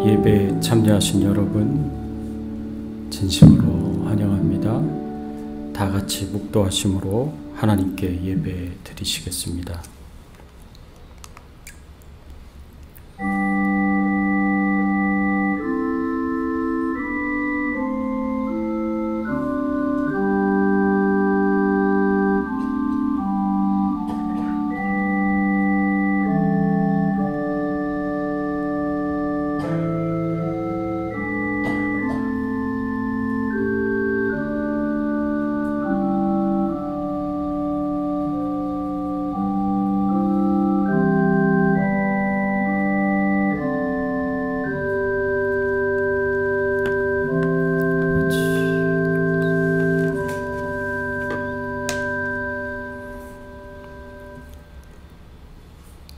예배에 참여하신 여러분 진심으로 환영합니다. 다 같이 묵도하심으로 하나님께 예배 드리시겠습니다.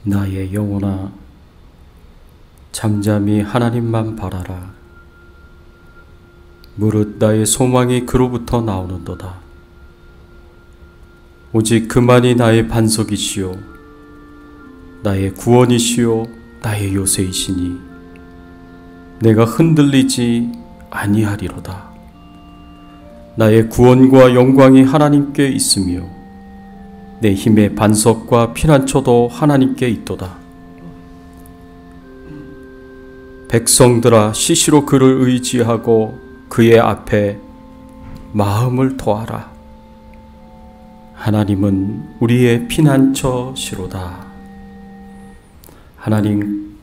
나의 영혼아, 잠잠히 하나님만 바라라. 무릇 나의 소망이 그로부터 나오는도다. 오직 그만이 나의 반석이시요 나의 구원이시요 나의 요새이시니 내가 흔들리지 아니하리로다. 나의 구원과 영광이 하나님께 있으며 내 힘의 반석과 피난처도 하나님께 있도다. 백성들아, 시시로 그를 의지하고 그의 앞에 마음을 토하라. 하나님은 우리의 피난처시로다. 하나님,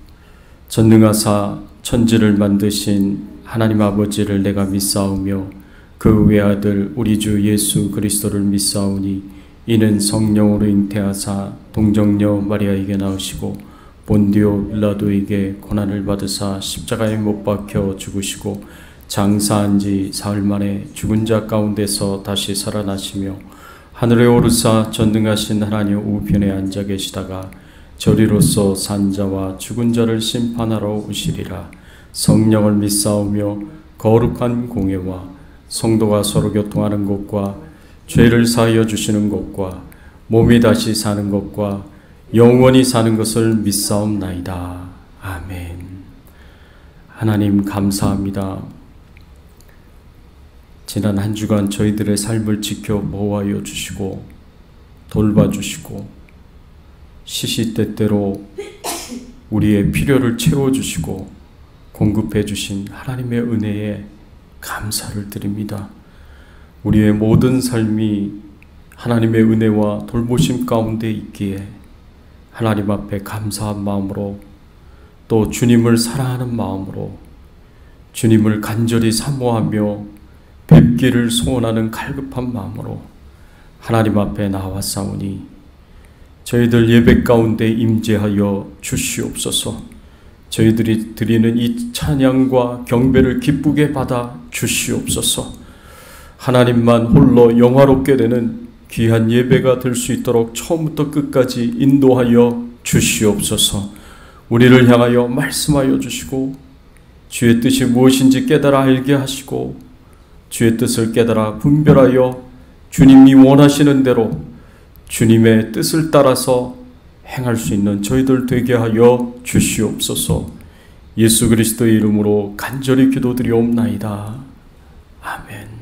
전능하사 천지를 만드신 하나님 아버지를 내가 믿사오며 그 외아들 우리 주 예수 그리스도를 믿사오니 이는 성령으로 잉태하사 동정녀 마리아에게 나으시고 본디오 빌라도에게 고난을 받으사 십자가에 못 박혀 죽으시고 장사한 지 사흘 만에 죽은 자 가운데서 다시 살아나시며 하늘에 오르사 전능하신 하나님 우편에 앉아 계시다가 저리로서 산 자와 죽은 자를 심판하러 오시리라. 성령을 믿사오며 거룩한 공회와 성도가 서로 교통하는 것과 죄를 사하여 주시는 것과 몸이 다시 사는 것과 영원히 사는 것을 믿사옵나이다. 아멘. 하나님 감사합니다. 지난 한 주간 저희들의 삶을 지켜 보호하여 주시고 돌봐주시고 시시때때로 우리의 필요를 채워주시고 공급해 주신 하나님의 은혜에 감사를 드립니다. 우리의 모든 삶이 하나님의 은혜와 돌보심 가운데 있기에 하나님 앞에 감사한 마음으로 또 주님을 사랑하는 마음으로 주님을 간절히 사모하며 뵙기를 소원하는 갈급한 마음으로 하나님 앞에 나와사오니 저희들 예배 가운데 임재하여 주시옵소서. 저희들이 드리는 이 찬양과 경배를 기쁘게 받아 주시옵소서. 하나님만 홀로 영화롭게 되는 귀한 예배가 될 수 있도록 처음부터 끝까지 인도하여 주시옵소서. 우리를 향하여 말씀하여 주시고 주의 뜻이 무엇인지 깨달아 알게 하시고 주의 뜻을 깨달아 분별하여 주님이 원하시는 대로 주님의 뜻을 따라서 행할 수 있는 저희들 되게 하여 주시옵소서. 예수 그리스도의 이름으로 간절히 기도드리옵나이다. 아멘.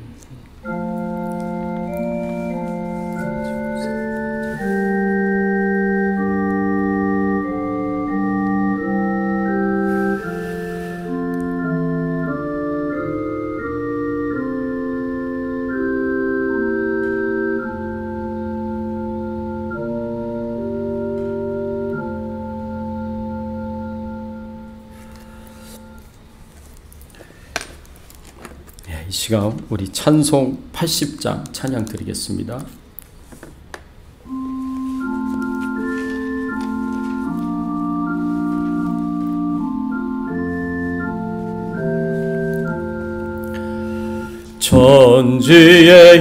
이 시간 우리 찬송 80장 찬양 드리겠습니다. 천지에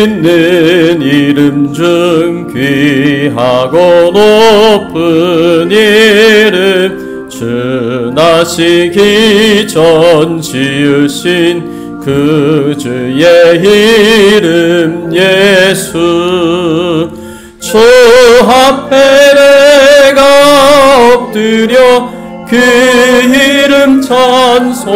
있는 이름 중 귀하고 높은 이름 주 나시기 전 지으신 그 주의 이름 예수 주 앞에 내가 엎드려 그 이름 찬송함은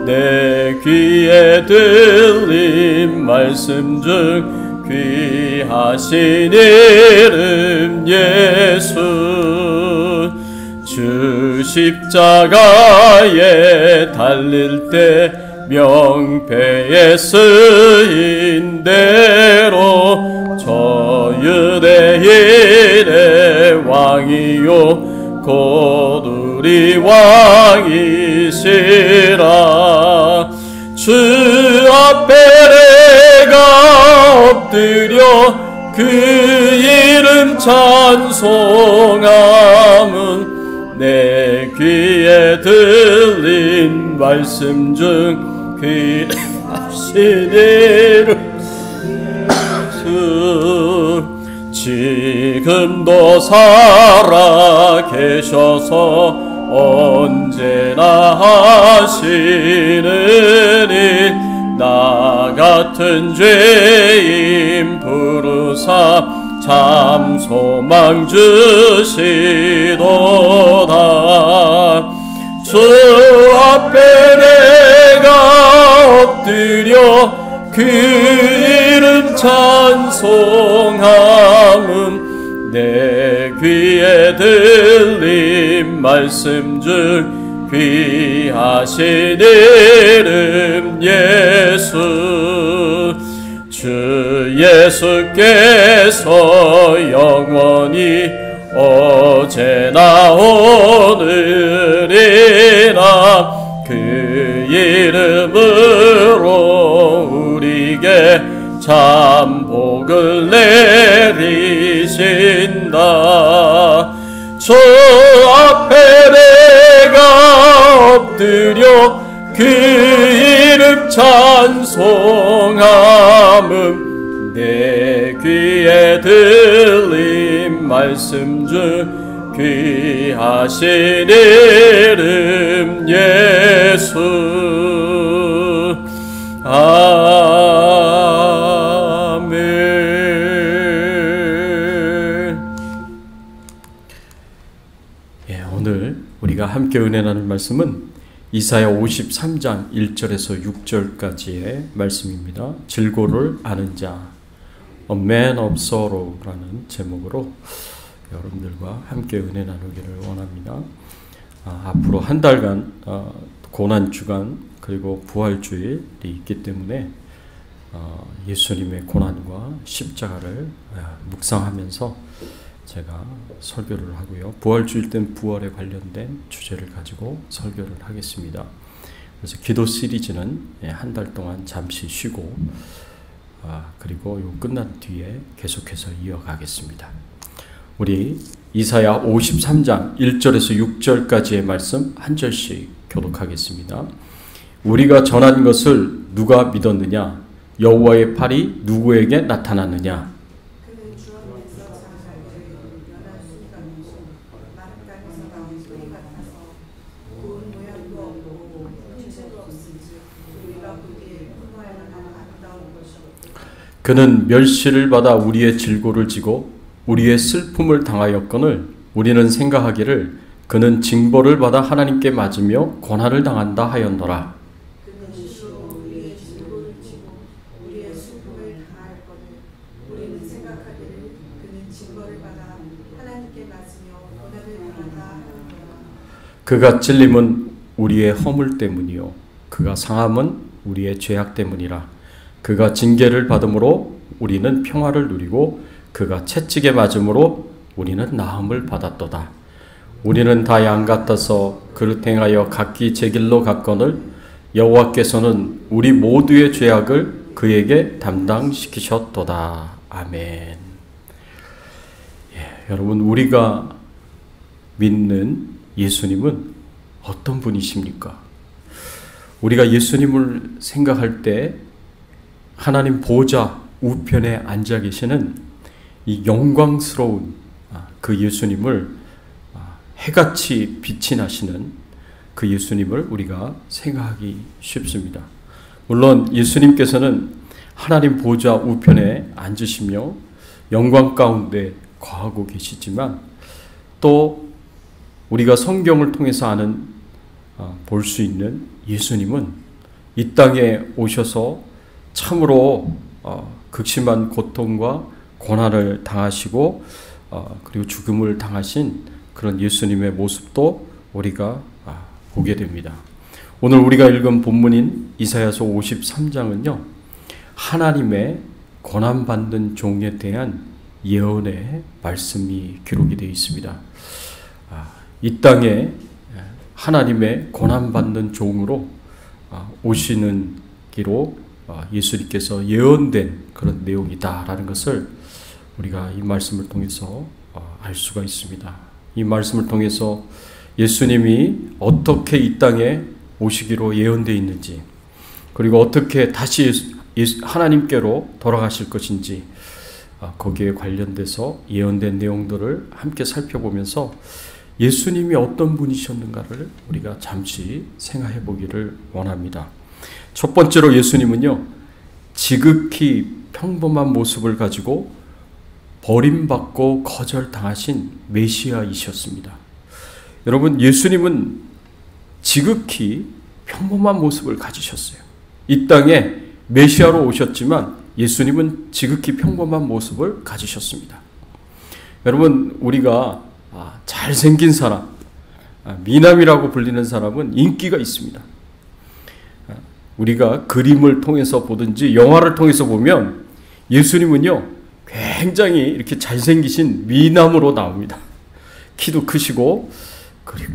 내 귀에 들린 말씀 중 귀하신 이름 예수. 주 십자가에 달릴 때 명패에 쓰인 대로 저 유대인의 왕이요 곧 우리 왕이시라. 주 앞에 내가 엎드려 그 이름 찬송함은 내 귀에 들린 말씀 중 귀하신 이름 지금도 살아 계셔서 언제나 하시는 일 나 같은 죄인 부르사 참 소망 주시도다. 주 앞에 내가 엎드려 그 이름 찬송함은 내 귀에 들린 말씀 중 귀하신 이름 예수. 주 예수께서 영원히 어제나 오늘이나 그 이름으로 우리에게 참 복을 내리신다. 저 앞에 내가 엎드려 그 이름 찬송함은 내 귀에 들린 말씀 중 귀하신 이름 예수. 오늘 우리가 함께 은혜 나눌 말씀은 이사야 53장 1절에서 6절까지의 말씀입니다. 질고를 아는 자, A Man of Sorrow라는 제목으로 여러분들과 함께 은혜 나누기를 원합니다. 앞으로 한 달간 고난주간 그리고 부활주일이 있기 때문에 예수님의 고난과 십자가를 묵상하면서 제가 설교를 하고요. 부활주일 땐 부활에 관련된 주제를 가지고 설교를 하겠습니다. 그래서 기도 시리즈는 한 달 동안 잠시 쉬고 그리고 요 끝난 뒤에 계속해서 이어가겠습니다. 우리 이사야 53장 1절에서 6절까지의 말씀 한 절씩 교독하겠습니다. 우리가 전한 것을 누가 믿었느냐? 여호와의 팔이 누구에게 나타났느냐? 그는 멸시를 받아 우리의 질고를 지고 우리의 슬픔을 당하였거늘 우리는 생각하기를 그는 징벌을 받아 하나님께 맞으며 고난을 당한다 하였노라. 그가 찔림은 우리의 허물 때문이요 그가 상함은 우리의 죄악 때문이라. 그가 징계를 받음으로 우리는 평화를 누리고 그가 채찍에 맞음으로 우리는 나음을 받았도다. 우리는 다 양 같아서 그릇 행하여 각기 제 길로 갔거늘 여호와께서는 우리 모두의 죄악을 그에게 담당시키셨도다. 아멘. 여러분, 우리가 믿는 예수님은 어떤 분이십니까? 우리가 예수님을 생각할 때 하나님 보좌 우편에 앉아 계시는 이 영광스러운 그 예수님을 해같이 빛이 나시는 그 예수님을 우리가 생각하기 쉽습니다. 물론 예수님께서는 하나님 보좌 우편에 앉으시며 영광 가운데 거하고 계시지만 또 우리가 성경을 통해서 볼 수 있는 예수님은 이 땅에 오셔서 참으로 극심한 고통과 고난을 당하시고 그리고 죽음을 당하신 그런 예수님의 모습도 우리가 보게 됩니다. 오늘 우리가 읽은 본문인 이사야서 53장은요. 하나님의 고난받는 종에 대한 예언의 말씀이 기록이 되어 있습니다. 이 땅에 하나님의 고난받는 종으로 오시는 기로 예수님께서 예언된 그런 내용이다라는 것을 우리가 이 말씀을 통해서 알 수가 있습니다. 이 말씀을 통해서 예수님이 어떻게 이 땅에 오시기로 예언되어 있는지, 그리고 어떻게 다시 하나님께로 돌아가실 것인지, 거기에 관련돼서 예언된 내용들을 함께 살펴보면서 예수님이 어떤 분이셨는가를 우리가 잠시 생각해 보기를 원합니다. 첫 번째로 예수님은요, 지극히 평범한 모습을 가지고 버림받고 거절당하신 메시아이셨습니다. 여러분, 예수님은 지극히 평범한 모습을 가지셨어요. 이 땅에 메시아로 오셨지만 예수님은 지극히 평범한 모습을 가지셨습니다. 여러분, 우리가 잘생긴 사람, 미남이라고 불리는 사람은 인기가 있습니다. 우리가 그림을 통해서 보든지 영화를 통해서 보면 예수님은요, 굉장히 이렇게 잘생기신 미남으로 나옵니다. 키도 크시고 그리고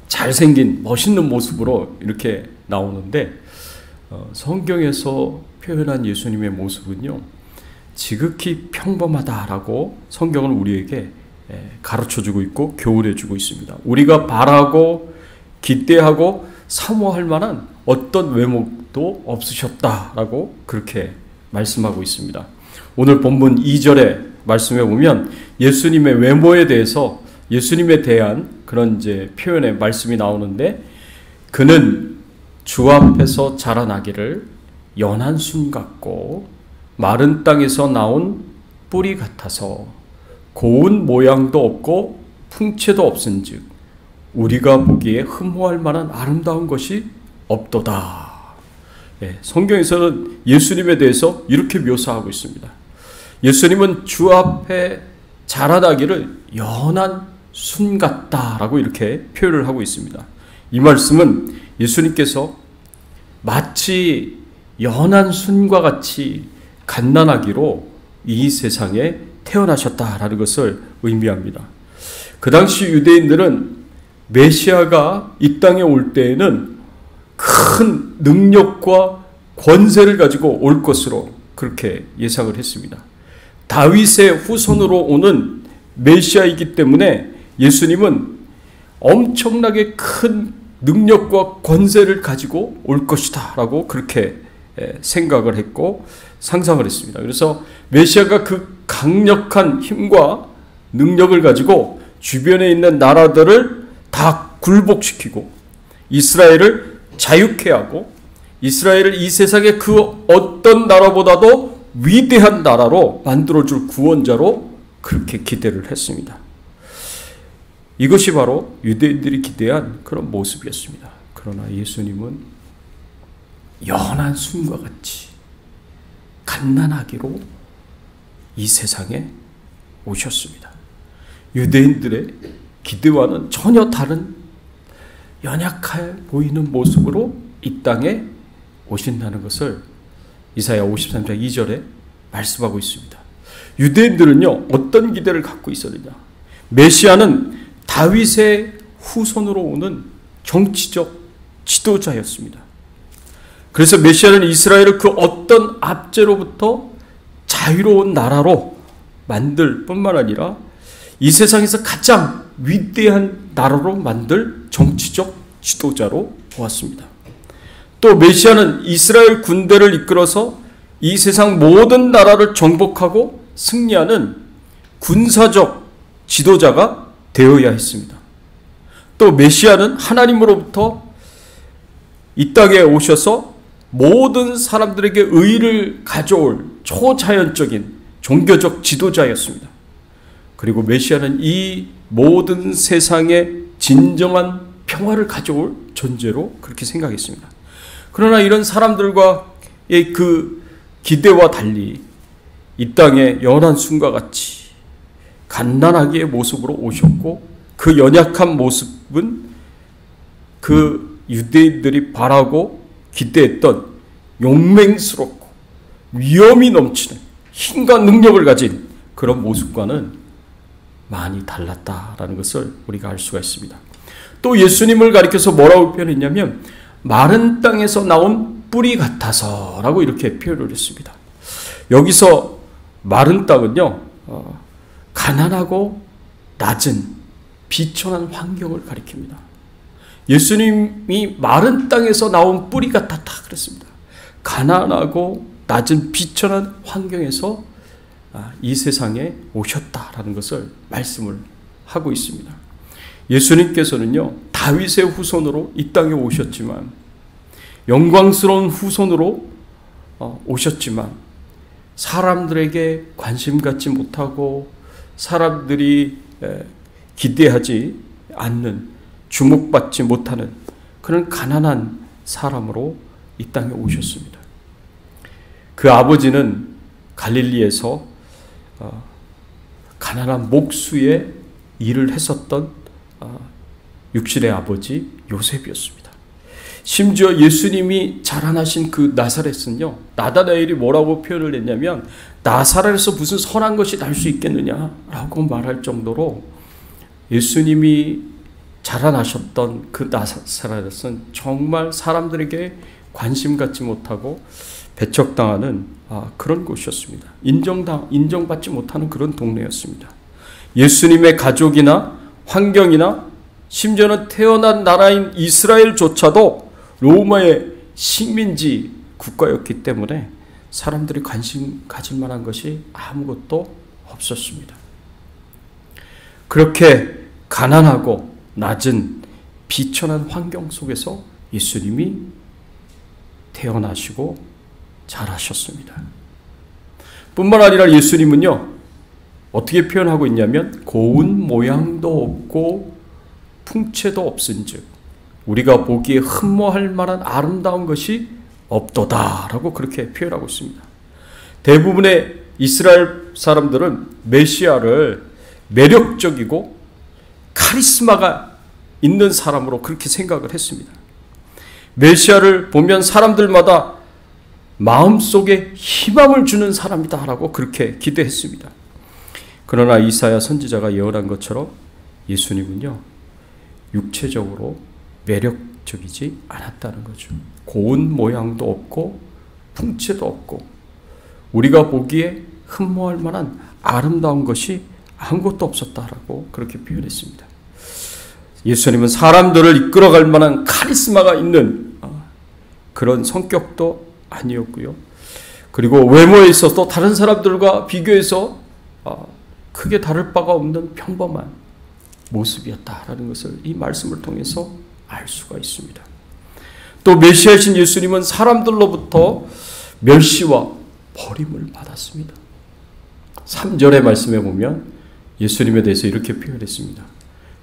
잘생긴 멋있는 모습으로 이렇게 나오는데, 성경에서 표현한 예수님의 모습은요, 지극히 평범하다라고 성경은 우리에게 가르쳐주고 있고 교훈해주고 있습니다. 우리가 바라고 기대하고 사모할 만한 어떤 외모도 없으셨다라고 그렇게 말씀하고 있습니다. 오늘 본문 2절의 말씀에 보면 예수님의 외모에 대해서, 예수님에 대한 그런 이제 표현의 말씀이 나오는데, 그는 주 앞에서 자라나기를 연한 순 같고 마른 땅에서 나온 뿌리 같아서 고운 모양도 없고 풍채도 없은즉 우리가 보기에 흠모할 만한 아름다운 것이 없도다. 성경에서는 예수님에 대해서 이렇게 묘사하고 있습니다. 예수님은 주 앞에 자라나기를 연한 순 같다라고 이렇게 표현을 하고 있습니다. 이 말씀은 예수님께서 마치 연한 순과 같이 갓난아기로 이 세상에 태어나셨다라는 것을 의미합니다. 그 당시 유대인들은 메시아가 이 땅에 올 때에는 큰 능력과 권세를 가지고 올 것으로 그렇게 예상을 했습니다. 다윗의 후손으로 오는 메시아이기 때문에 예수님은 엄청나게 큰 능력과 권세를 가지고 올 것이다 라고 그렇게 생각을 했고 상상을 했습니다. 그래서 메시아가 그 강력한 힘과 능력을 가지고 주변에 있는 나라들을 다 굴복시키고 이스라엘을 자유케 하고 이스라엘을 이 세상의 그 어떤 나라보다도 위대한 나라로 만들어줄 구원자로 그렇게 기대를 했습니다. 이것이 바로 유대인들이 기대한 그런 모습이었습니다. 그러나 예수님은 연한 순과 같이 갓난아기로 이 세상에 오셨습니다. 유대인들의 기대와는 전혀 다른 연약해 보이는 모습으로 이 땅에 오신다는 것을 이사야 53장 2절에 말씀하고 있습니다. 유대인들은요, 어떤 기대를 갖고 있었느냐? 메시아는 다윗의 후손으로 오는 정치적 지도자였습니다. 그래서 메시아는 이스라엘을 그 어떤 압제로부터 자유로운 나라로 만들 뿐만 아니라 이 세상에서 가장 위대한 나라로 만들 정치적 지도자로 보았습니다. 또 메시아는 이스라엘 군대를 이끌어서 이 세상 모든 나라를 정복하고 승리하는 군사적 지도자가 되어야 했습니다. 또 메시아는 하나님으로부터 이 땅에 오셔서 모든 사람들에게 의를 가져올 초자연적인 종교적 지도자였습니다. 그리고 메시아는 이 모든 세상의 진정한 평화를 가져올 존재로 그렇게 생각했습니다. 그러나 이런 사람들과의 그 기대와 달리 이 땅에 연한 순과 같이 갓난아기의 모습으로 오셨고, 그 연약한 모습은 그 유대인들이 바라고 기대했던 용맹스럽고 위험이 넘치는 힘과 능력을 가진 그런 모습과는 많이 달랐다라는 것을 우리가 알 수가 있습니다. 또 예수님을 가리켜서 뭐라고 표현했냐면 마른 땅에서 나온 뿌리 같아서 라고 이렇게 표현을 했습니다. 여기서 마른 땅은요, 가난하고 낮은 비천한 환경을 가리킵니다. 예수님이 마른 땅에서 나온 뿌리 같았다 그랬습니다. 가난하고 낮은 비천한 환경에서 이 세상에 오셨다라는 것을 말씀을 하고 있습니다. 예수님께서는요, 다윗의 후손으로 이 땅에 오셨지만, 영광스러운 후손으로 오셨지만, 사람들에게 관심 갖지 못하고 사람들이 기대하지 않는, 주목받지 못하는 그런 가난한 사람으로 이 땅에 오셨습니다. 그 아버지는 갈릴리에서 가난한 목수의 일을 했었던 육신의 아버지 요셉이었습니다. 심지어 예수님이 자라나신 그 나사렛은요, 나다나엘이 뭐라고 표현을 했냐면 나사렛에서 무슨 선한 것이 날 수 있겠느냐라고 말할 정도로 예수님이 자라나셨던 그 나사렛은 정말 사람들에게 관심 갖지 못하고 배척당하는 그런 곳이었습니다. 인정받지 못하는 그런 동네였습니다. 예수님의 가족이나 환경이나 심지어는 태어난 나라인 이스라엘조차도 로마의 식민지 국가였기 때문에 사람들이 관심 가질 만한 것이 아무것도 없었습니다. 그렇게 가난하고 낮은 비천한 환경 속에서 예수님이 태어나시고 자라셨습니다. 뿐만 아니라 예수님은요, 어떻게 표현하고 있냐면 고운 모양도 없고 풍채도 없은즉 우리가 보기에 흠모할 만한 아름다운 것이 없도다라고 그렇게 표현하고 있습니다. 대부분의 이스라엘 사람들은 메시아를 매력적이고 카리스마가 있는 사람으로 그렇게 생각을 했습니다. 메시아를 보면 사람들마다 마음속에 희망을 주는 사람이다라고 그렇게 기대했습니다. 그러나 이사야 선지자가 예언한 것처럼 예수님은요, 육체적으로 매력적이지 않았다는 거죠. 고운 모양도 없고 풍채도 없고 우리가 보기에 흠모할 만한 아름다운 것이 아무것도 없었다라고 그렇게 표현했습니다. 예수님은 사람들을 이끌어갈 만한 카리스마가 있는 그런 성격도 아니었고요. 그리고 외모에 있어서 다른 사람들과 비교해서 크게 다를 바가 없는 평범한 모습이었다라는 것을 이 말씀을 통해서 알 수가 있습니다. 또 메시아이신 예수님은 사람들로부터 멸시와 버림을 받았습니다. 3절의 말씀에 보면 예수님에 대해서 이렇게 표현했습니다.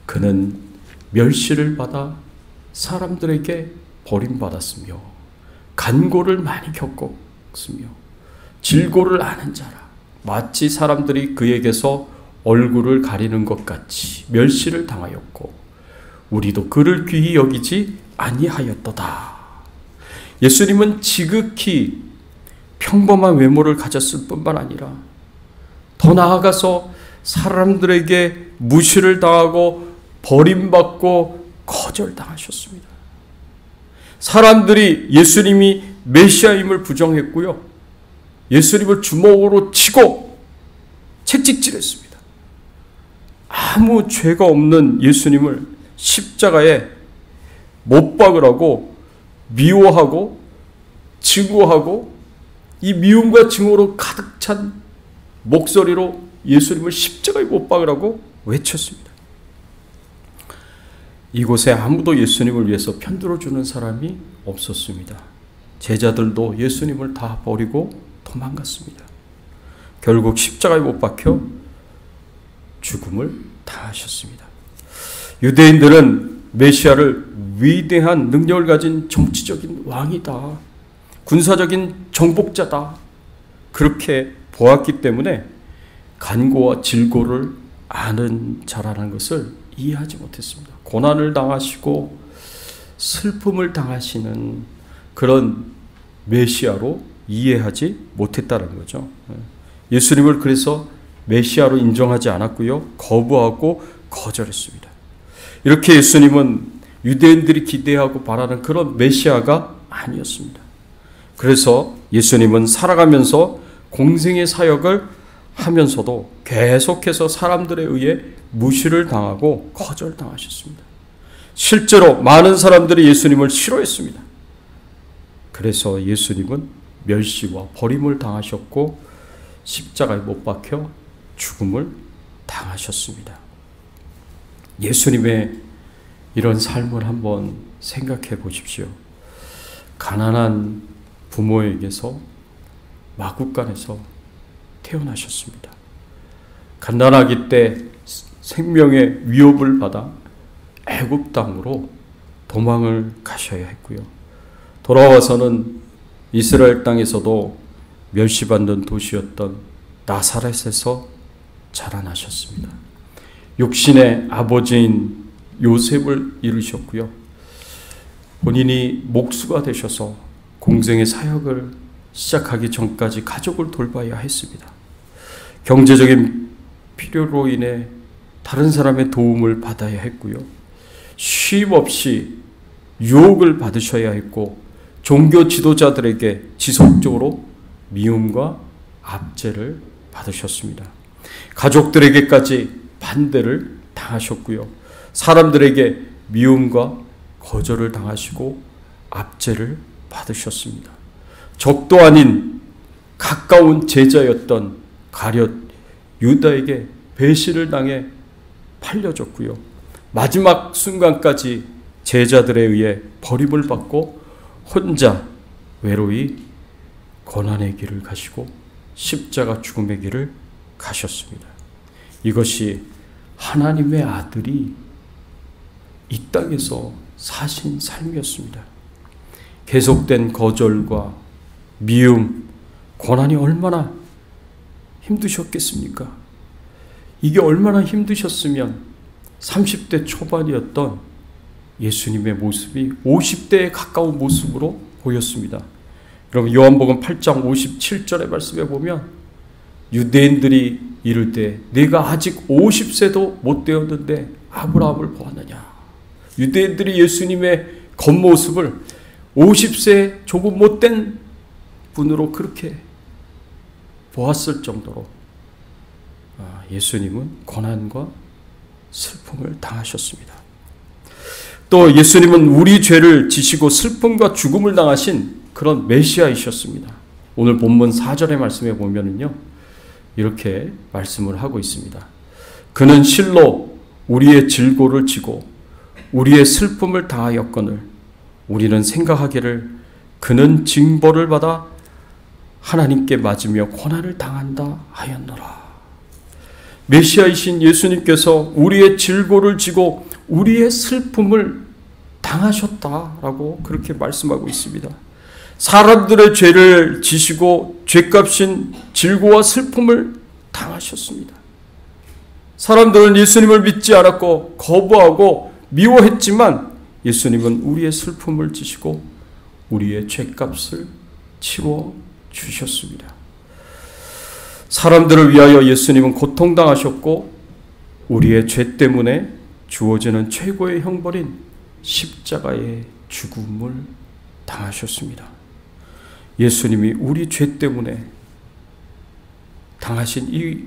그는 멸시를 받아 사람들에게 버림받았으며 간고를 많이 겪었으며 질고를 아는 자라. 마치 사람들이 그에게서 얼굴을 가리는 것 같이 멸시를 당하였고 우리도 그를 귀히 여기지 아니하였도다. 예수님은 지극히 평범한 외모를 가졌을 뿐만 아니라 더 나아가서 사람들에게 무시를 당하고 버림받고 거절당하셨습니다. 사람들이 예수님이 메시아임을 부정했고요. 예수님을 주먹으로 치고 채찍질했습니다. 아무 죄가 없는 예수님을 십자가에 못 박으라고 미워하고 증오하고 이 미움과 증오로 가득 찬 목소리로 예수님을 십자가에 못 박으라고 외쳤습니다. 이곳에 아무도 예수님을 위해서 편들어주는 사람이 없었습니다. 제자들도 예수님을 다 버리고 도망갔습니다. 결국 십자가에 못 박혀 죽음을 당하셨습니다. 유대인들은 메시아를 위대한 능력을 가진 정치적인 왕이다, 군사적인 정복자다, 그렇게 보았기 때문에 간고와 질고를 아는 자라는 것을 이해하지 못했습니다. 고난을 당하시고 슬픔을 당하시는 그런 메시아로 이해하지 못했다는 거죠. 예수님을 그래서 메시아로 인정하지 않았고요, 거부하고 거절했습니다. 이렇게 예수님은 유대인들이 기대하고 바라는 그런 메시아가 아니었습니다. 그래서 예수님은 살아가면서 공생의 사역을 하면서도 계속해서 사람들에 의해 무시를 당하고 거절당하셨습니다. 실제로 많은 사람들이 예수님을 싫어했습니다. 그래서 예수님은 멸시와 버림을 당하셨고 십자가에 못 박혀 죽음을 당하셨습니다. 예수님의 이런 삶을 한번 생각해 보십시오. 가난한 부모에게서 마구간에서 태어나셨습니다. 갓난아기 때 생명의 위협을 받아 애굽 땅으로 도망을 가셔야 했고요. 돌아와서는 이스라엘 땅에서도 멸시받는 도시였던 나사렛에서 자라나셨습니다. 육신의 아버지인 요셉을 이루셨고요. 본인이 목수가 되셔서 공생의 사역을 시작하기 전까지 가족을 돌봐야 했습니다. 경제적인 필요로 인해 다른 사람의 도움을 받아야 했고요. 쉼 없이 유혹을 받으셔야 했고 종교 지도자들에게 지속적으로 미움과 압제를 받으셨습니다. 가족들에게까지 반대를 당하셨고요. 사람들에게 미움과 거절을 당하시고 압제를 받으셨습니다. 적도 아닌 가까운 제자였던 가룟 유다에게 배신을 당해 팔려졌고요. 마지막 순간까지 제자들에 의해 버림을 받고 혼자 외로이 고난의 길을 가시고 십자가 죽음의 길을 가셨습니다. 이것이 하나님의 아들이 이 땅에서 사신 삶이었습니다. 계속된 거절과 미움, 고난이 얼마나 힘드셨겠습니까? 이게 얼마나 힘드셨으면 30대 초반이었던 예수님의 모습이 50대에 가까운 모습으로 보였습니다. 여러분 요한복음 8장 57절의 말씀에 보면 유대인들이 이를 때 네가 아직 50세도 못 되었는데 아브라함을 보았느냐. 유대인들이 예수님의 겉모습을 50세 조금 못된 분으로 그렇게 보았을 정도로 예수님은 고난과 슬픔을 당하셨습니다. 또 예수님은 우리 죄를 지시고 슬픔과 죽음을 당하신 그런 메시아이셨습니다. 오늘 본문 4절의 말씀에 보면은요, 이렇게 말씀을 하고 있습니다. 그는 실로 우리의 질고를 지고 우리의 슬픔을 당하였거늘 우리는 생각하기를 그는 징벌을 받아 하나님께 맞으며 고난을 당한다 하였노라. 메시아이신 예수님께서 우리의 질고를 지고 우리의 슬픔을 당하셨다라고 그렇게 말씀하고 있습니다. 사람들의 죄를 지시고 죄값인 질고와 슬픔을 당하셨습니다. 사람들은 예수님을 믿지 않았고 거부하고 미워했지만 예수님은 우리의 슬픔을 지시고 우리의 죄값을 치워 주셨습니다. 사람들을 위하여 예수님은 고통당하셨고 우리의 죄 때문에 주어지는 최고의 형벌인 십자가의 죽음을 당하셨습니다. 예수님이 우리 죄 때문에 당하신 이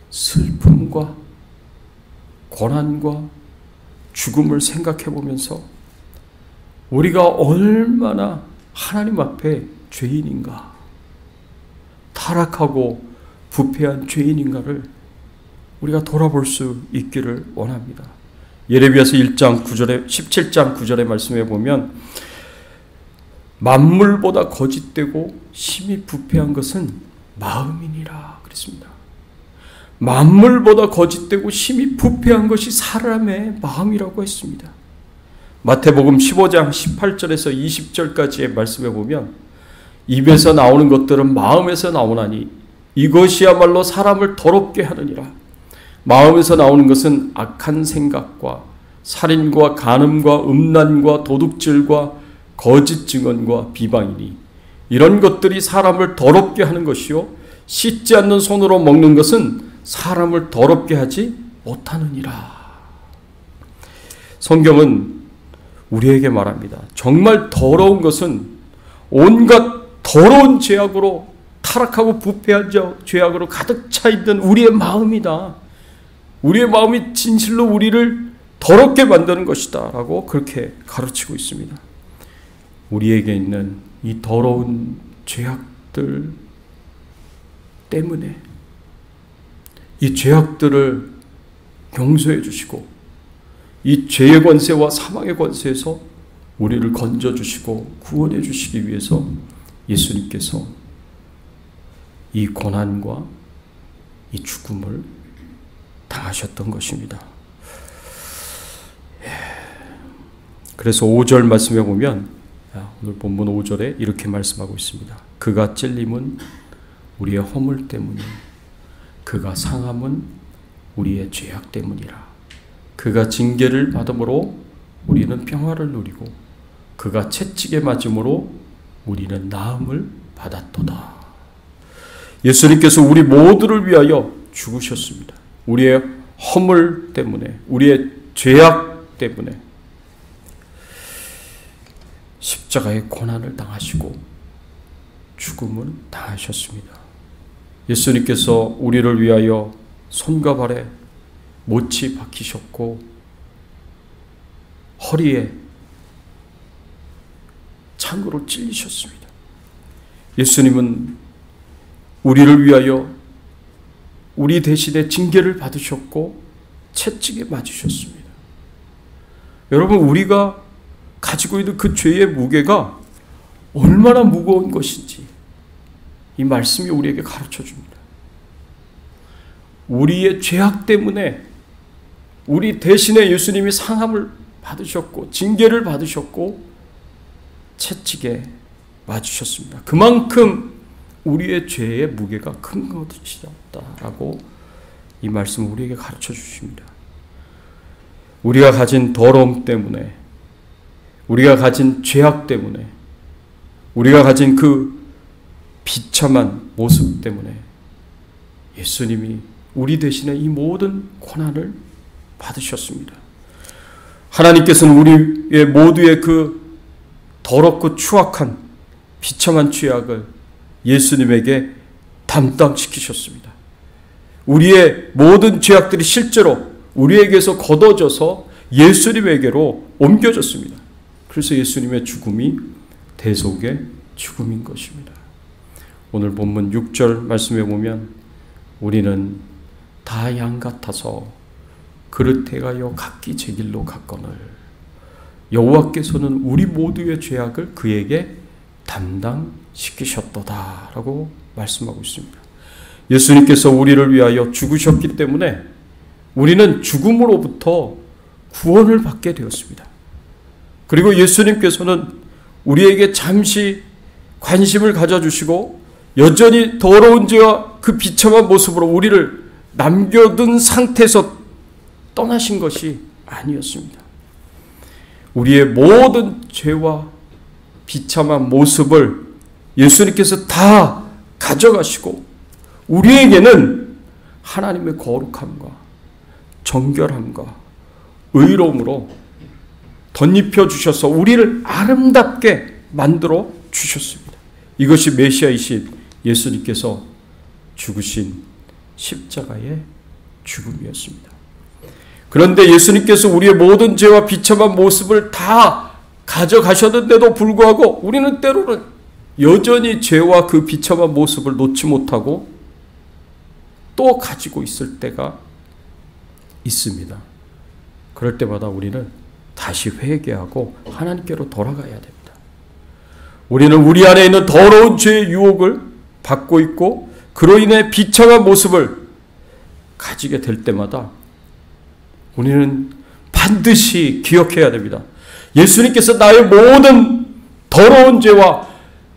슬픔과 고난과 죽음을 생각해 보면서 우리가 얼마나 하나님 앞에 죄인인가, 타락하고 부패한 죄인인가를 우리가 돌아볼 수 있기를 원합니다. 예레미야서 1장 9절에 17장 9절의 말씀에 보면 만물보다 거짓되고 심히 부패한 것은 마음이니라 그랬습니다. 만물보다 거짓되고 심히 부패한 것이 사람의 마음이라고 했습니다. 마태복음 15장 18절에서 20절까지의 말씀에 보면 입에서 나오는 것들은 마음에서 나오나니 이것이야말로 사람을 더럽게 하느니라. 마음에서 나오는 것은 악한 생각과 살인과 간음과 음란과 도둑질과 거짓 증언과 비방이니 이런 것들이 사람을 더럽게 하는 것이요 씻지 않는 손으로 먹는 것은 사람을 더럽게 하지 못하느니라. 성경은 우리에게 말합니다. 정말 더러운 것은 온갖 더러운 죄악으로 타락하고 부패한 죄악으로 가득 차 있는 우리의 마음이다. 우리의 마음이 진실로 우리를 더럽게 만드는 것이다 라고 그렇게 가르치고 있습니다. 우리에게 있는 이 더러운 죄악들 때문에 이 죄악들을 용서해 주시고 이 죄의 권세와 사망의 권세에서 우리를 건져주시고 구원해 주시기 위해서 예수님께서 이 고난과 이 죽음을 당하셨던 것입니다. 그래서 5절 말씀에 보면 오늘 본문 5절에 이렇게 말씀하고 있습니다. 그가 찔림은 우리의 허물 때문이요 그가 상함은 우리의 죄악 때문이라. 그가 징계를 받음으로 우리는 평화를 누리고 그가 채찍에 맞음으로 우리는 나음을 받았도다. 예수님께서 우리 모두를 위하여 죽으셨습니다. 우리의 허물 때문에, 우리의 죄악 때문에 십자가의 고난을 당하시고 죽음을 당하셨습니다. 예수님께서 우리를 위하여 손과 발에 못이 박히셨고 허리에 창으로 찔리셨습니다. 예수님은 우리를 위하여 우리 대신에 징계를 받으셨고 채찍에 맞으셨습니다. 여러분, 우리가 가지고 있는 그 죄의 무게가 얼마나 무거운 것인지 이 말씀이 우리에게 가르쳐 줍니다. 우리의 죄악 때문에 우리 대신에 예수님이 상함을 받으셨고 징계를 받으셨고 채찍에 맞으셨습니다. 그만큼 우리의 죄의 무게가 큰 것이었다라고 이 말씀을 우리에게 가르쳐 주십니다. 우리가 가진 더러움 때문에, 우리가 가진 죄악 때문에, 우리가 가진 그 비참한 모습 때문에 예수님이 우리 대신에 이 모든 고난을 받으셨습니다. 하나님께서는 우리의 모두의 그 더럽고 추악한 비참한 죄악을 예수님에게 담당시키셨습니다. 우리의 모든 죄악들이 실제로 우리에게서 걷어져서 예수님에게로 옮겨졌습니다. 그래서 예수님의 죽음이 대속의 죽음인 것입니다. 오늘 본문 6절 말씀에 보면 우리는 다 양 같아서 그릇해 가여 각기 제 길로 갔거늘 여호와께서는 우리 모두의 죄악을 그에게 담당시키셨도다 라고 말씀하고 있습니다. 예수님께서 우리를 위하여 죽으셨기 때문에 우리는 죽음으로부터 구원을 받게 되었습니다. 그리고 예수님께서는 우리에게 잠시 관심을 가져주시고 여전히 더러운 죄와 그 비참한 모습으로 우리를 남겨둔 상태에서 떠나신 것이 아니었습니다. 우리의 모든 죄와 비참한 모습을 예수님께서 다 가져가시고 우리에게는 하나님의 거룩함과 정결함과 의로움으로 덧입혀 주셔서 우리를 아름답게 만들어 주셨습니다. 이것이 메시아이신 예수님께서 죽으신 십자가의 죽음이었습니다. 그런데 예수님께서 우리의 모든 죄와 비참한 모습을 다 가져가셨는데도 불구하고 우리는 때로는 여전히 죄와 그 비참한 모습을 놓지 못하고 또 가지고 있을 때가 있습니다. 그럴 때마다 우리는 다시 회개하고 하나님께로 돌아가야 됩니다. 우리는 우리 안에 있는 더러운 죄의 유혹을 받고 있고 그로 인해 비참한 모습을 가지게 될 때마다 우리는 반드시 기억해야 됩니다. 예수님께서 나의 모든 더러운 죄와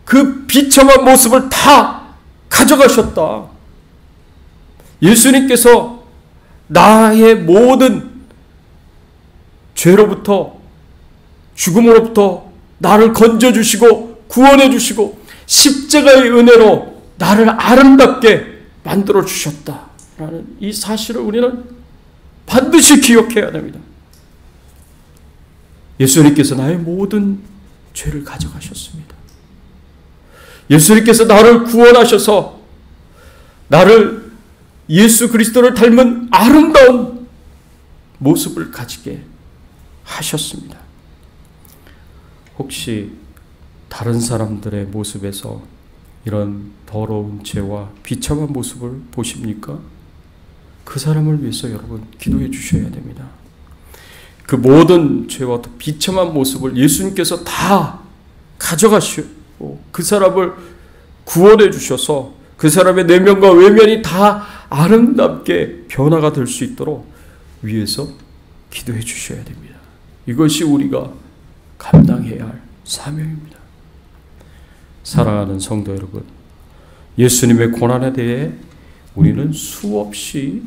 그 비참한 모습을 다 가져가셨다. 예수님께서 나의 모든 죄로부터, 죽음으로부터 나를 건져주시고 구원해주시고 십자가의 은혜로 나를 아름답게 만들어주셨다라는 이 사실을 우리는 반드시 기억해야 됩니다. 예수님께서 나의 모든 죄를 가져가셨습니다. 예수님께서 나를 구원하셔서 나를 예수 그리스도를 닮은 아름다운 모습을 가지게 하셨습니다. 혹시 다른 사람들의 모습에서 이런 더러운 죄와 비참한 모습을 보십니까? 그 사람을 위해서 여러분 기도해 주셔야 됩니다. 그 모든 죄와 비참한 모습을 예수님께서 다 가져가시고 그 사람을 구원해 주셔서 그 사람의 내면과 외면이 다 아름답게 변화가 될 수 있도록 위해서 기도해 주셔야 됩니다. 이것이 우리가 감당해야 할 사명입니다. 사랑하는 성도 여러분, 예수님의 고난에 대해 우리는 수없이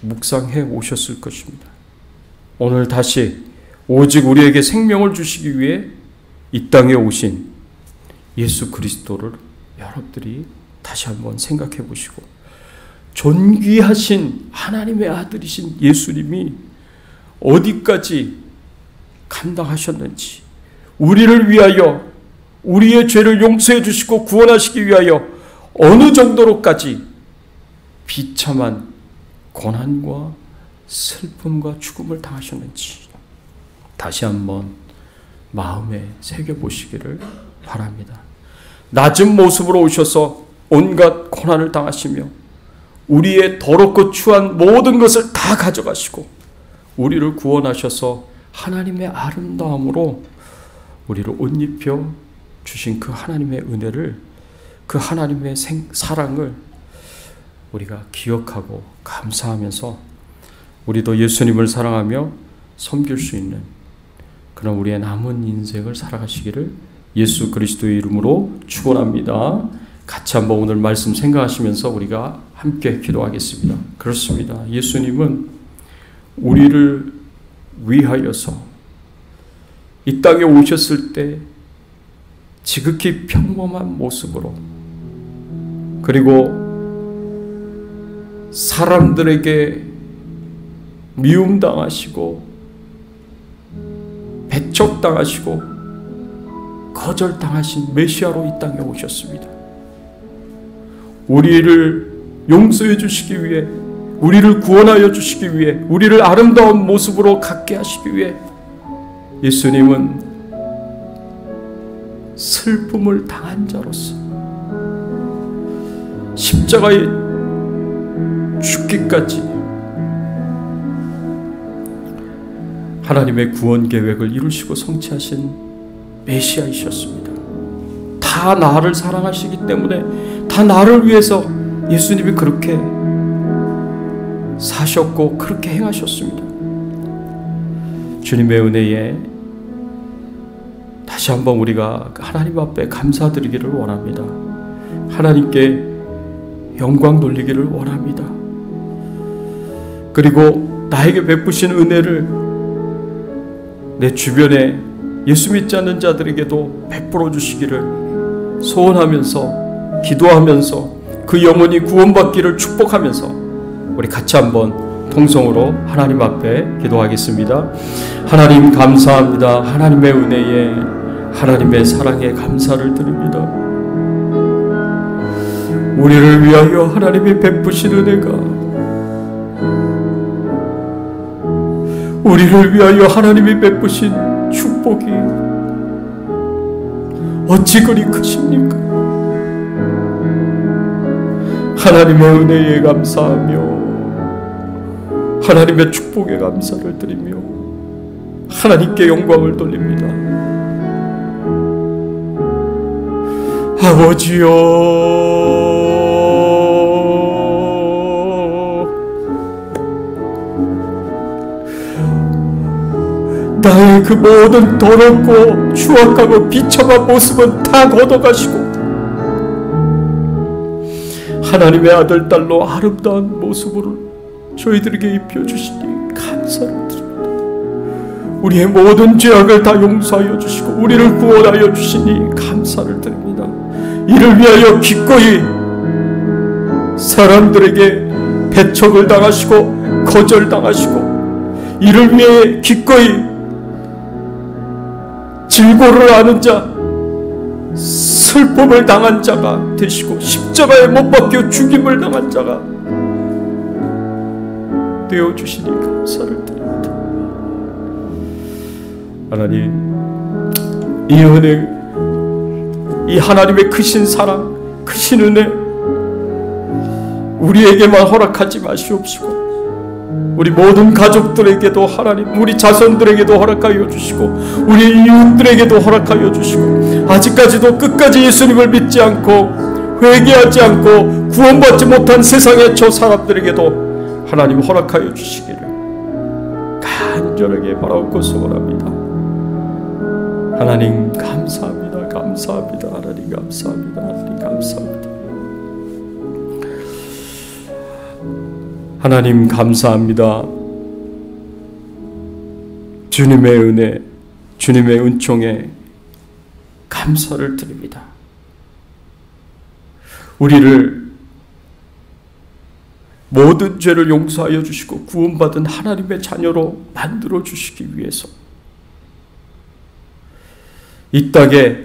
묵상해 오셨을 것입니다. 오늘 다시 오직 우리에게 생명을 주시기 위해 이 땅에 오신 예수 그리스도를 여러분들이 다시 한번 생각해 보시고 존귀하신 하나님의 아들이신 예수님이 어디까지 감당하셨는지, 우리를 위하여 우리의 죄를 용서해 주시고 구원하시기 위하여 어느 정도로까지 비참한 고난과 슬픔과 죽음을 당하셨는지 다시 한번 마음에 새겨보시기를 바랍니다. 낮은 모습으로 오셔서 온갖 고난을 당하시며 우리의 더럽고 추한 모든 것을 다 가져가시고 우리를 구원하셔서 하나님의 아름다움으로 우리를 옷 입혀 주신 그 하나님의 은혜를, 그 하나님의 사랑을 우리가 기억하고 감사하면서 우리도 예수님을 사랑하며 섬길 수 있는 그런 우리의 남은 인생을 살아가시기를 예수 그리스도의 이름으로 축원합니다. 같이 한번 오늘 말씀 생각하시면서 우리가 함께 기도하겠습니다. 그렇습니다. 예수님은 우리를 위하여서 이 땅에 오셨을 때 지극히 평범한 모습으로, 그리고 사람들에게 미움당하시고 배척당하시고 거절당하신 메시아로 이 땅에 오셨습니다. 우리를 용서해 주시기 위해, 우리를 구원하여 주시기 위해, 우리를 아름다운 모습으로 갖게 하시기 위해 예수님은 슬픔을 당한 자로서 십자가에 죽기까지 하나님의 구원 계획을 이루시고 성취하신 메시아이셨습니다. 다 나를 사랑하시기 때문에, 다 나를 위해서 예수님이 그렇게 사셨고 그렇게 행하셨습니다. 주님의 은혜에 다시 한번 우리가 하나님 앞에 감사드리기를 원합니다. 하나님께 영광 돌리기를 원합니다. 그리고 나에게 베푸신 은혜를 내 주변에 예수 믿지 않는 자들에게도 베풀어 주시기를 소원하면서, 기도하면서 그 영혼이 구원받기를 축복하면서 우리 같이 한번 통성으로 하나님 앞에 기도하겠습니다. 하나님 감사합니다. 하나님의 은혜에, 하나님의 사랑에 감사를 드립니다. 우리를 위하여 하나님이 베푸신 은혜가, 우리를 위하여 하나님이 베푸신 축복이 어찌 그리 크십니까? 하나님의 은혜에 감사하며 하나님의 축복에 감사를 드리며 하나님께 영광을 돌립니다. 아버지여, 나의 그 모든 더럽고 추악하고 비참한 모습은 다 걷어가시고 하나님의 아들, 딸로 아름다운 모습으로 저희들에게 입혀주시니 감사를 드립니다. 우리의 모든 죄악을 다 용서하여 주시고 우리를 구원하여 주시니 감사를 드립니다. 이를 위하여 기꺼이 사람들에게 배척을 당하시고 거절당하시고 이를 위해 기꺼이 질고를 하는 자, 슬픔을 당한 자가 되시고 십자가에 못 박혀 죽임을 당한 자가 되어주시니 감사를 드립니다. 하나님, 이 은혜, 이 하나님의 크신 사랑, 크신 은혜 우리에게만 허락하지 마시옵시고 우리 모든 가족들에게도 하나님, 우리 자손들에게도 허락하여 주시고 우리 이웃들에게도 허락하여 주시고 아직까지도 끝까지 예수님을 믿지 않고 회개하지 않고 구원받지 못한 세상의 저 사람들에게도 하나님 허락하여 주시기를 간절하게 바라옵고 소원합니다. 하나님 감사합니다. 감사합니다. 하나님 감사합니다. 하나님 감사합니다. 하나님 감사합니다. 주님의 은혜, 주님의 은총에 감사를 드립니다. 우리를 모든 죄를 용서하여 주시고 구원받은 하나님의 자녀로 만들어 주시기 위해서 이 땅에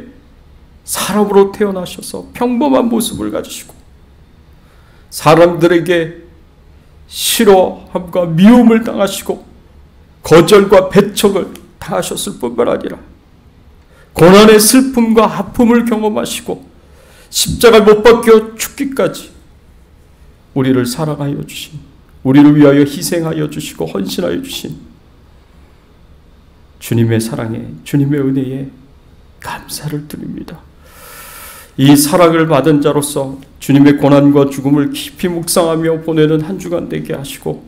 사람으로 태어나셔서 평범한 모습을 가지시고 사람들에게 싫어함과 미움을 당하시고 거절과 배척을 당하셨을 뿐만 아니라 고난의 슬픔과 아픔을 경험하시고 십자가에 못 박혀 죽기까지 우리를 사랑하여 주신, 우리를 위하여 희생하여 주시고 헌신하여 주신 주님의 사랑에, 주님의 은혜에 감사를 드립니다. 이 사랑을 받은 자로서 주님의 고난과 죽음을 깊이 묵상하며 보내는 한 주간 되게 하시고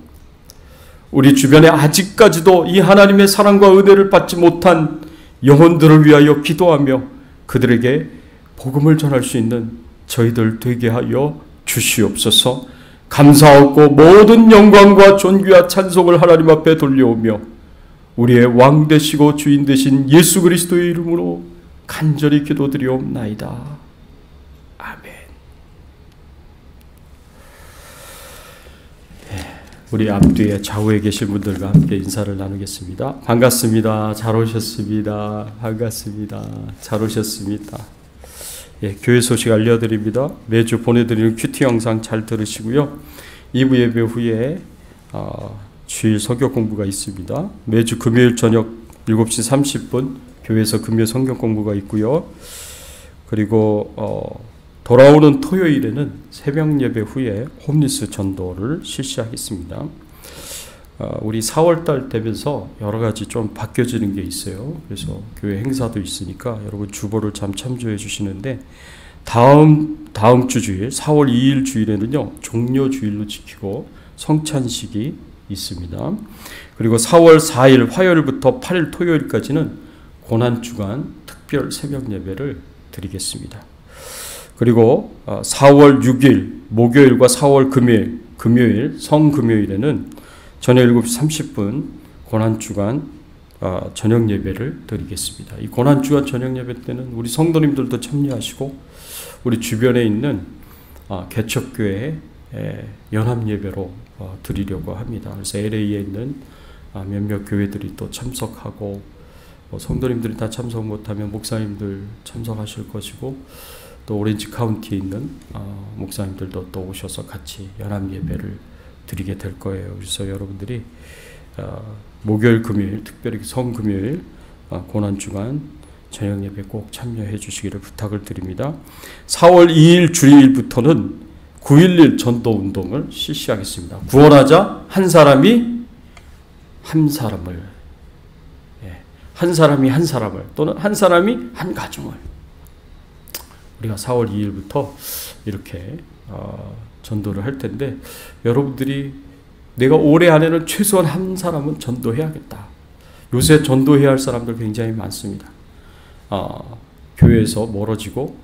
우리 주변에 아직까지도 이 하나님의 사랑과 은혜를 받지 못한 영혼들을 위하여 기도하며 그들에게 복음을 전할 수 있는 저희들 되게 하여 주시옵소서. 감사하고 모든 영광과 존귀와 찬송을 하나님 앞에 돌려오며 우리의 왕 되시고 주인 되신 예수 그리스도의 이름으로 간절히 기도드리옵나이다. 아멘. 우리 앞뒤에 좌우에 계신 분들과 함께 인사를 나누겠습니다. 반갑습니다. 잘 오셨습니다. 반갑습니다. 잘 오셨습니다. 교회 소식 알려드립니다. 매주 보내드리는 큐티 영상 잘 들으시고요. 2부 예배 후에 주일 설교 공부가 있습니다. 매주 금요일 저녁 7시 30분 교회에서 금요 성경 공부가 있고요. 그리고 돌아오는 토요일에는 새벽 예배 후에 홈리스 전도를 실시하겠습니다. 우리 4월달 되면서 여러 가지 좀 바뀌어지는 게 있어요. 그래서 교회 행사도 있으니까 여러분 주보를 참 참조해 주시는데 다음 주 주일 4월 2일 주일에는요 종려 주일로 지키고 성찬식이 있습니다. 그리고 4월 4일 화요일부터 8일 토요일까지는 고난주간 특별 새벽 예배를 드리겠습니다. 그리고 4월 6일 목요일과 4월 금요일 성금요일에는 저녁 7시 30분 고난주간 저녁 예배를 드리겠습니다. 이 고난주간 저녁 예배 때는 우리 성도님들도 참여하시고 우리 주변에 있는 개척교회 연합 예배로 드리려고 합니다. 그래서 LA에 있는 몇몇 교회들이 또 참석하고 성도님들이 다 참석 못하면 목사님들 참석하실 것이고 또 오렌지 카운티에 있는 목사님들도 또 오셔서 같이 연합 예배를 드리게 될 거예요. 그래서 여러분들이 목요일, 금요일, 특별히 성금요일 고난주간 저녁 예배 꼭 참여해 주시기를 부탁을 드립니다. 4월 2일 주일부터는 9.11 전도운동을 실시하겠습니다. 구원하자 한 사람이 한 사람을, 한 사람이 한 사람을, 또는 한 사람이 한 가정을 우리가 4월 2일부터 이렇게 전도를 할 텐데 여러분들이 내가 올해 안에는 최소한 한 사람은 전도해야겠다. 요새 전도해야 할 사람들 굉장히 많습니다. 교회에서 멀어지고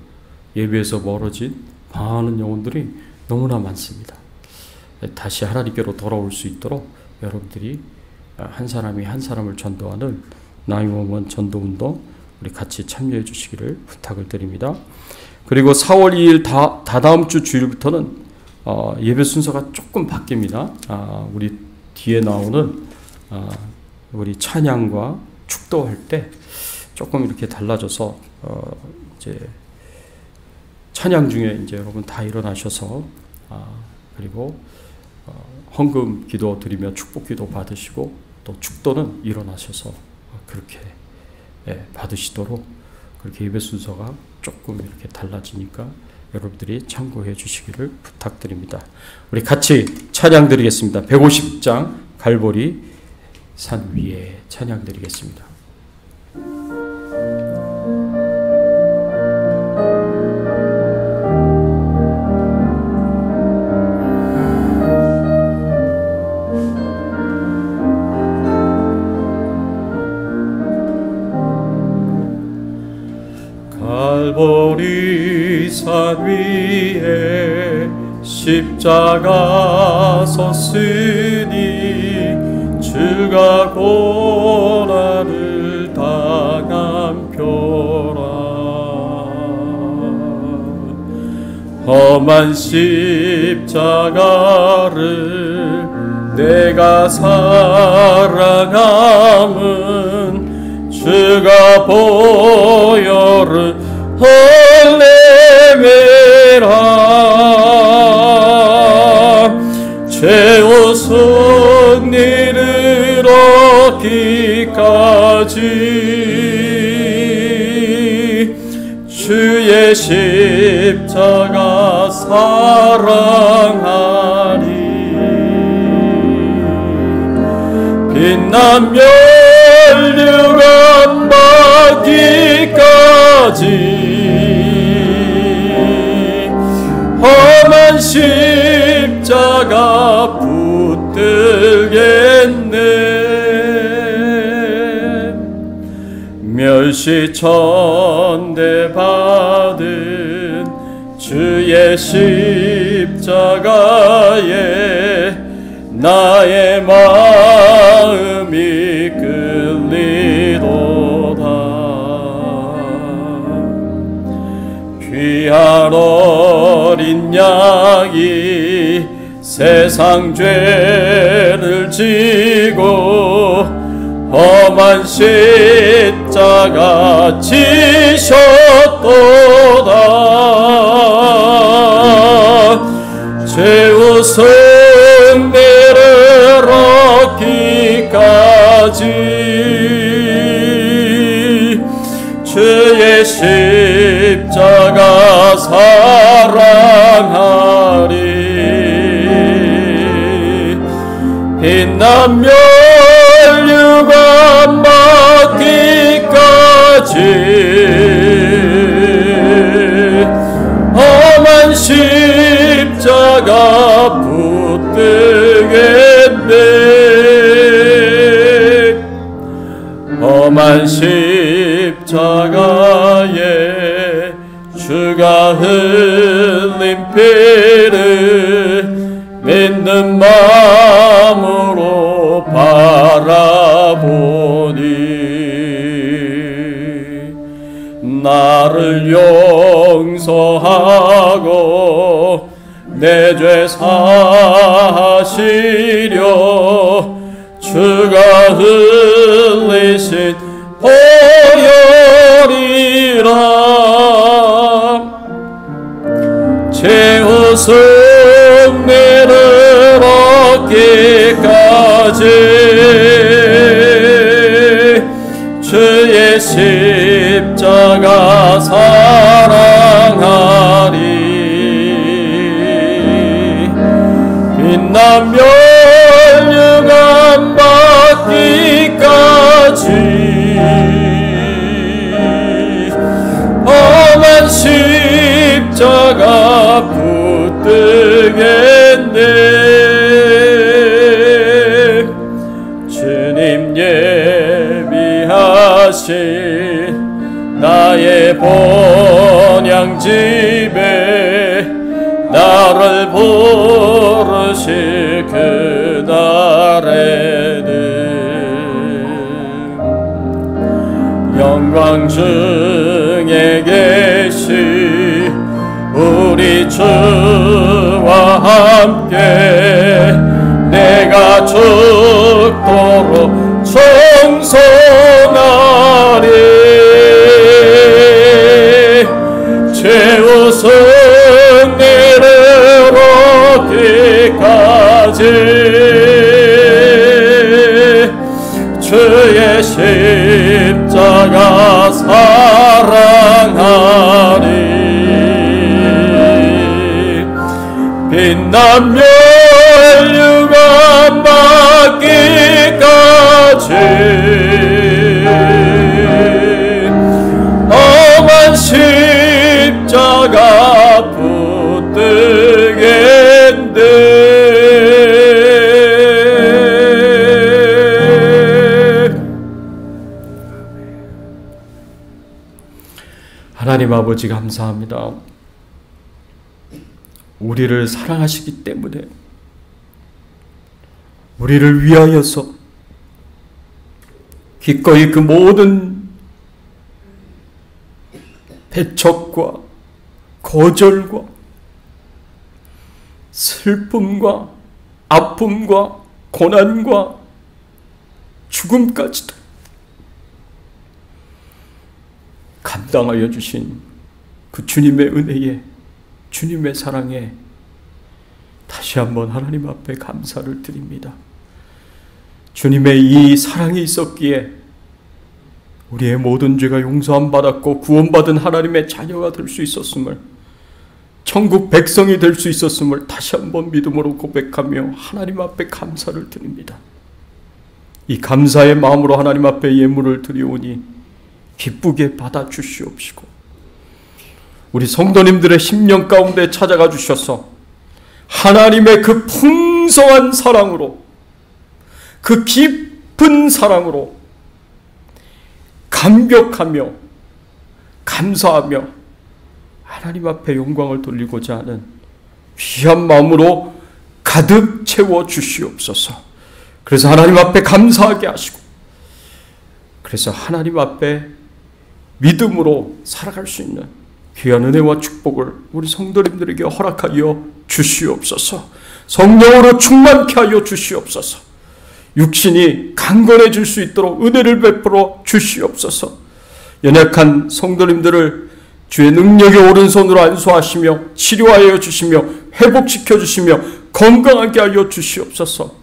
예배에서 멀어진 많은 영혼들이 너무나 많습니다. 다시 하나님께로 돌아올 수 있도록 여러분들이 한 사람이 한 사람을 전도하는 911 전도운동 우리 같이 참여해 주시기를 부탁을 드립니다. 그리고 4월 2일 다다음 주 주일부터는 예배 순서가 조금 바뀝니다. 우리 뒤에 나오는 우리 찬양과 축도할 때 조금 이렇게 달라져서 이제 찬양 중에 이제 여러분 다 일어나셔서 그리고 헌금 기도 드리며 축복 기도 받으시고 또 축도는 일어나셔서 그렇게 받으시도록 그렇게 예배 순서가 조금 이렇게 달라지니까 여러분들이 참고해 주시기를 부탁드립니다. 우리 같이 찬양 드리겠습니다. 150장 갈보리 산 위에 찬양 드리겠습니다. 갈보리 산 위에 십자가 섰으니 주가 고난을 당한 표라. 험한 십자가를 내가 사랑함은 주가 보혈을 흘리매라. 죄와 승리를 얻기까지 주의 십자가 사랑하리. 빛난 멸류관 받기까지 험한 십자가 붙들겠네. 멸시천대 받은 주의 십자가에 나의 마음이 끌리도다. 귀한 어린 양이 세상 죄를 지고 험한 십자가 지셨도다. 죄와 승리를 얻기까지 주의 십자가 사랑하리. 빛난 멸류관 받기까지 험한 십자가 붙들겠네. 험한 십자가에 주가 흘린 피를 믿는 마음으로 바라보니 나를 용서하고 내 죄 사하시려 주가 흘리신 보혈이라. 죄와 승리를 얻기까지 주의 십자가 사랑하리. 빛난 멸류관 받기까지 험한 십자가 붙들겠네. 주님 예배드리며 하신 나의 본향집에 나를 부르실 그날에는 영광 중에 계시 우리 주와 함께 내가 죽도록 청송하리. 최우승 이르기까지 주의 십자가 사랑하리. 빛나며 혈류가 막기까지 험한 십자가 붙들겠네. 하나님 아버지 감사합니다. 우리를 사랑하시기 때문에 우리를 위하여서 기꺼이 그 모든 배척과 거절과 슬픔과 아픔과 고난과 죽음까지도 감당하여 주신 그 주님의 은혜에, 주님의 사랑에 다시 한번 하나님 앞에 감사를 드립니다. 주님의 이 사랑이 있었기에 우리의 모든 죄가 용서함 받았고 구원받은 하나님의 자녀가 될 수 있었음을, 천국 백성이 될 수 있었음을 다시 한번 믿음으로 고백하며 하나님 앞에 감사를 드립니다. 이 감사의 마음으로 하나님 앞에 예물을 드리오니 기쁘게 받아주시옵시고 우리 성도님들의 심령 가운데 찾아가 주셔서 하나님의 그 풍성한 사랑으로, 그 깊은 사랑으로 감격하며 감사하며 하나님 앞에 영광을 돌리고자 하는 귀한 마음으로 가득 채워 주시옵소서. 그래서 하나님 앞에 감사하게 하시고, 그래서 하나님 앞에 믿음으로 살아갈 수 있는 귀한 은혜와 축복을 우리 성도님들에게 허락하여 주시옵소서. 성령으로 충만케 하여 주시옵소서. 육신이 강건해질 수 있도록 은혜를 베풀어 주시옵소서. 연약한 성도님들을 주의 능력의 오른손으로 안수하시며 치료하여 주시며 회복시켜 주시며 건강하게 하여 주시옵소서.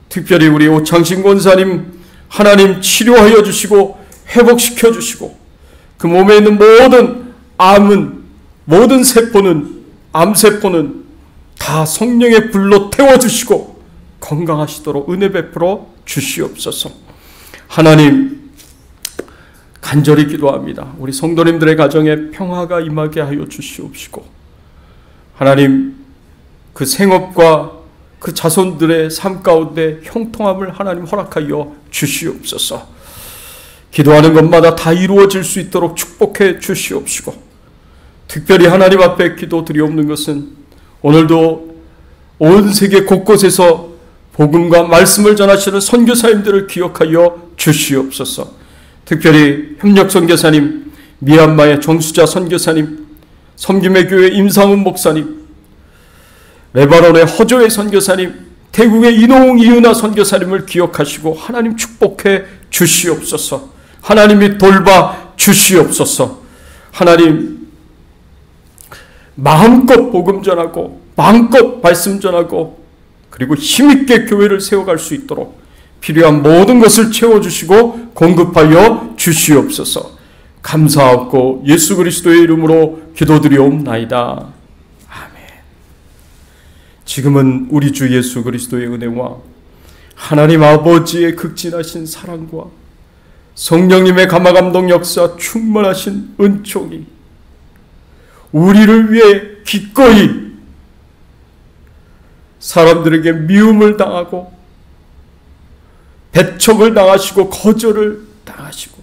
특별히 우리 오창신 권사님 하나님 치료하여 주시고 회복시켜 주시고 그 몸에 있는 모든 암은, 모든 세포는, 암세포는 다 성령의 불로 태워주시고 건강하시도록 은혜 베풀어 주시옵소서. 하나님 간절히 기도합니다. 우리 성도님들의 가정에 평화가 임하게 하여 주시옵시고 하나님 그 생업과 그 자손들의 삶 가운데 형통함을 하나님 허락하여 주시옵소서. 기도하는 것마다 다 이루어질 수 있도록 축복해 주시옵시고 특별히 하나님 앞에 기도드리옵는 것은 오늘도 온 세계 곳곳에서 복음과 말씀을 전하시는 선교사님들을 기억하여 주시옵소서. 특별히 협력 선교사님, 미얀마의 정수자 선교사님, 섬김의 교회 임상훈 목사님, 레바논의 허조의 선교사님, 태국의 이노웅 이은하 선교사님을 기억하시고 하나님 축복해 주시옵소서. 하나님이 돌봐 주시옵소서. 하나님 마음껏 복음 전하고 마음껏 말씀 전하고 그리고 힘있게 교회를 세워갈 수 있도록 필요한 모든 것을 채워주시고 공급하여 주시옵소서. 감사하고 예수 그리스도의 이름으로 기도드리옵나이다. 아멘. 지금은 우리 주 예수 그리스도의 은혜와 하나님 아버지의 극진하신 사랑과 성령님의 감화감동 역사 충만하신 은총이 우리를 위해 기꺼이 사람들에게 미움을 당하고 배척을 당하시고 거절을 당하시고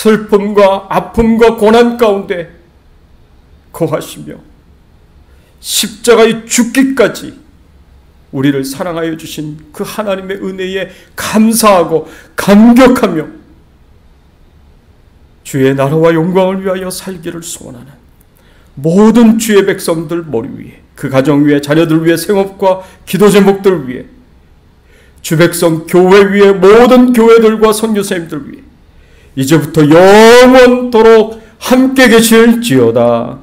슬픔과 아픔과 고난 가운데 거하시며 십자가에 죽기까지 우리를 사랑하여 주신 그 하나님의 은혜에 감사하고 감격하며 주의 나라와 영광을 위하여 살기를 소원하는 모든 주의 백성들 머리 위에, 그 가정 위에, 자녀들 위에, 생업과 기도 제목들 위에, 주 백성 교회 위에, 모든 교회들과 선교사님들 위에 이제부터 영원토록 함께 계실지어다.